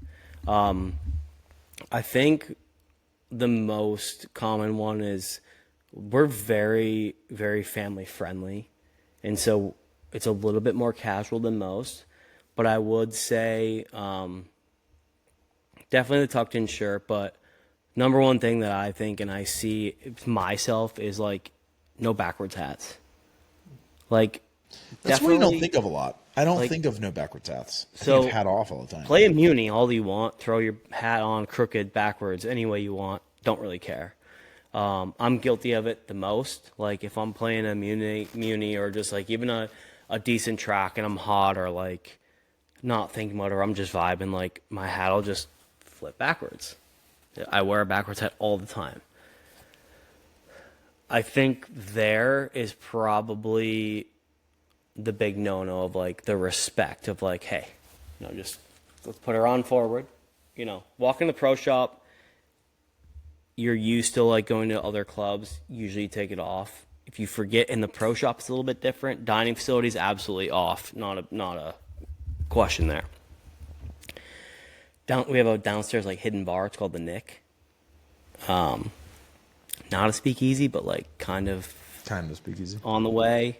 I think the most common one is we're very, very family friendly. And so it's a little bit more casual than most. But I would say definitely the tucked in shirt. But number one thing that I think and I see myself is like no backwards hats. Like that's what you don't think of a lot. I don't think of no backwards hats. I think of hat off all the time. Play a muni all you want. Throw your hat on crooked, backwards, any way you want. Don't really care. I'm guilty of it the most. Like if I'm playing a muni or just like even a decent track and I'm hot or like not thinking about it or I'm just vibing, like my hat will just flip backwards. I wear a backwards hat all the time. I think there is probably the big no-no of like the respect of like, hey, just let's put her on forward. Walk in the pro shop. You're used to like going to other clubs. Usually you take it off. If you forget in the pro shop, it's a little bit different. Dining facilities absolutely off. Not a question there. We have a downstairs like hidden bar. It's called the Nick. not a speakeasy, but like kind of speakeasy. on the way.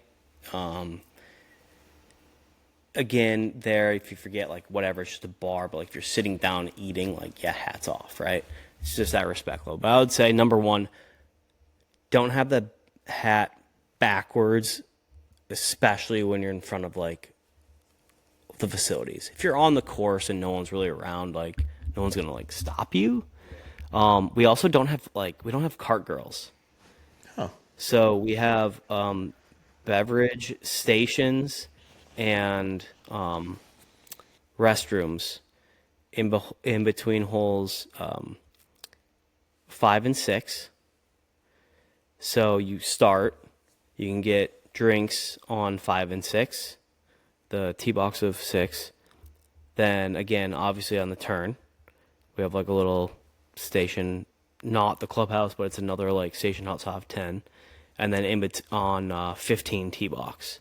Again, there, if you forget, like, whatever, it's just a bar, but, like, if you're sitting down eating, like, yeah, hats off, right? It's just that respect level. But I would say, number one, don't have the hat backwards, especially when you're in front of, like, the facilities. If you're on the course and no one's really around, like, no one's going to, like, stop you. We also don't have, like, we don't have cart girls. Huh. So we have beverage stations and restrooms in between holes 5 and 6. So you can get drinks on 5 and 6, the tee box of 6. Then again, obviously on the turn, we have like a little station, not the clubhouse, but it's another like station outside of 10, and then on 15 tee box.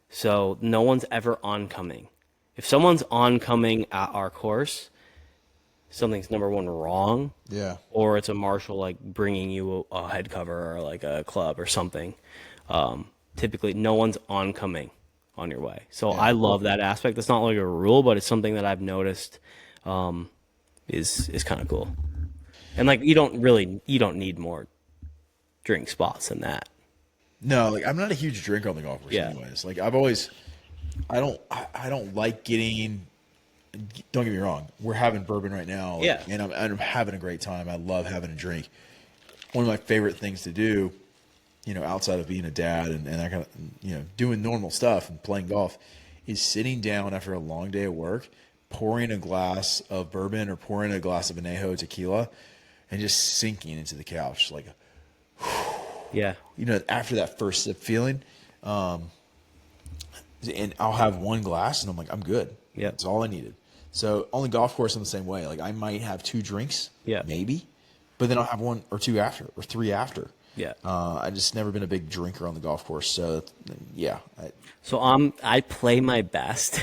So no one's ever oncoming. If someone's oncoming at our course, something's number one wrong. Yeah. Or it's a marshal like bringing you a head cover or like a club or something. Typically, no one's oncoming on your way. So I love that aspect. It's not like a rule, but it's something that I've noticed is kind of cool. And like you don't need more drink spots than that. No, like I'm not a huge drinker on the golf course anyways. Like I don't like getting, don't get me wrong, we're having bourbon right now. Yeah. And I'm having a great time. I love having a drink. One of my favorite things to do, outside of being a dad and that kind of, doing normal stuff and playing golf is sitting down after a long day of work, pouring a glass of bourbon or pouring a glass of Añejo tequila and just sinking into the couch. Like, Yeah. After that first sip feeling, and I'll have one glass and I'm like, I'm good. Yeah. That's all I needed. So on the golf course, I'm the same way. Like I might have 2 drinks, maybe, but then I'll have 1 or 2 after or 3 after. Yeah. I just never been a big drinker on the golf course. So yeah. So I play my best.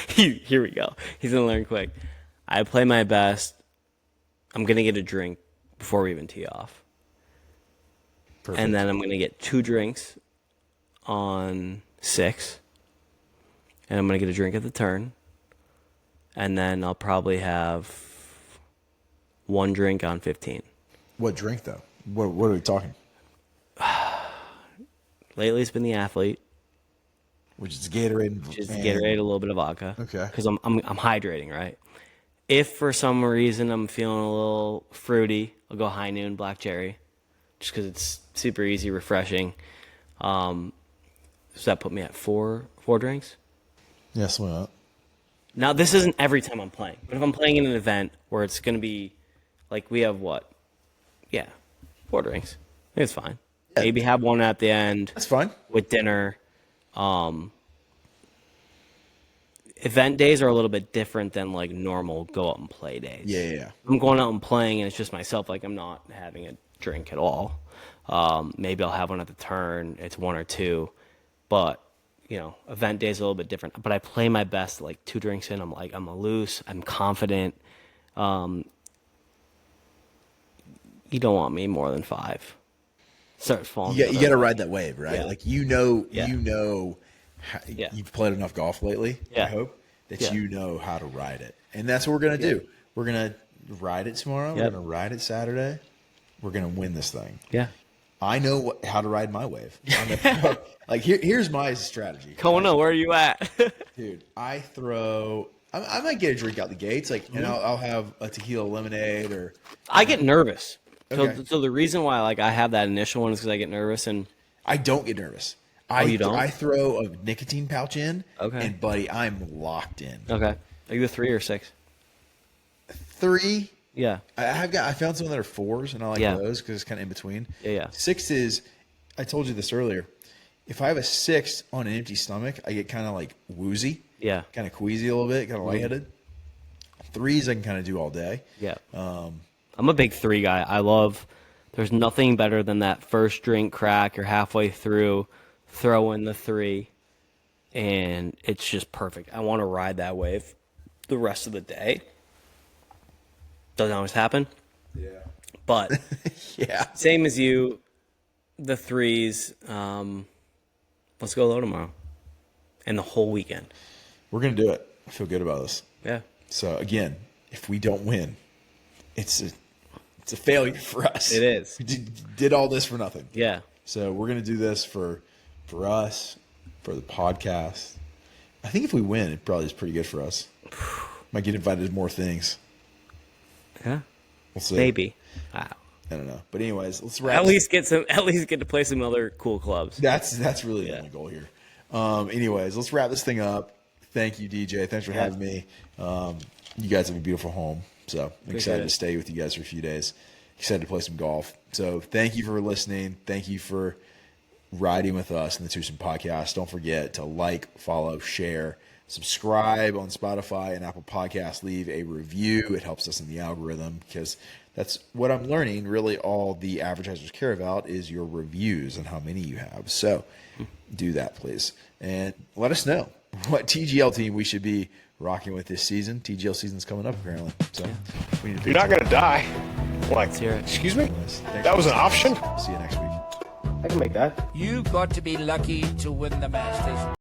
Here we go. He's gonna learn quick. I play my best. I'm gonna get a drink before we even tee off. Perfect. And then I'm going to get 2 drinks on 6. And I'm going to get a drink at the turn. And then I'll probably have 1 drink on 15. What drink though? What are we talking? Lately it's been the Athlete. Which is Gatorade. Just Gatorade, a little bit of vodka. Okay. Because I'm hydrating, right? If for some reason I'm feeling a little fruity, I'll go High Noon Black Cherry. Just because it's super easy, refreshing. So that put me at 4 drinks. Yes, why not? Now, this isn't every time I'm playing. But if I'm playing in an event where it's going to be, like, we have what? Yeah, 4 drinks. I think it's fine. Yeah. Maybe have 1 at the end. That's fine. With dinner. Event days are a little bit different than, like, normal go out and play days. Yeah. I'm going out and playing, and it's just myself. Like, I'm not having a drink at all. Maybe I'll have 1 at the turn. It's 1 or 2. But, event days are a little bit different. But I play my best, like, 2 drinks in. I'm like, I'm loose. I'm confident. You don't want me more than 5. Start falling. You got to ride that wave, right? Yeah. Like, Yeah. You've played enough golf lately, Yeah. I hope, that Yeah. you know how to ride it. And that's what we're going to do. We're going to ride it tomorrow. Yep. We're going to ride it Saturday. We're going to win this thing. Yeah. I know how to ride my wave. Like, here's my strategy. Kona, where are you at? Dude, I might get a drink out the gates, like, and I'll have a tequila lemonade or. I get nervous. Okay. So the reason why I have that initial one is because I get nervous and I don't get nervous. you don't? I throw a nicotine pouch in. Okay. And buddy, I'm locked in. okay. Are you a 3 or 6? 3. Yeah. I found some that are 4s, and I like Yeah. those because it's kind of in between. Yeah. 6 is, I told you this earlier. If I have a 6 on an empty stomach, I get kind of like woozy, Yeah. kind of queasy a little bit, kind of lightheaded. 3s I can kind of do all day. Yeah. I'm a big 3 guy. There's nothing better than that first drink crack. You're halfway through, throw in the 3, and it's just perfect. I want to ride that wave the rest of the day. Doesn't always happen, Yeah. But Yeah. same as you, the threes. Let's go low tomorrow, and the whole weekend. We're going to do it. I feel good about this. Yeah. So, again, if we don't win, it's a failure for us. It is. We did all this for nothing. Yeah. So we're going to do this for us, for the podcast. I think if we win, it probably is pretty good for us. Might get invited to more things. Yeah. We'll see. Maybe. Wow. I don't know. But anyways, let's wrap. At least get to play some other cool clubs. That's really the only goal here. Anyways, let's wrap this thing up. Thank you, DJ. Thanks for having me. You guys have a beautiful home, so I'm excited to stay with you guys for a few days. Excited to play some golf. So thank you for listening. Thank you for riding with us in the Twosome Podcast. Don't forget to like, follow, share, subscribe on Spotify and Apple Podcasts. Leave a review. It helps us in the algorithm because that's what I'm learning. Really, all the advertisers care about is your reviews and how many you have. So do that, please. And let us know what TGL team we should be rocking with this season. TGL season's coming up, apparently. So we need to You're not going to die. Like, hear it. excuse me? Thanks. That was an option? See you next week. I can make that. You've got to be lucky to win the Masters.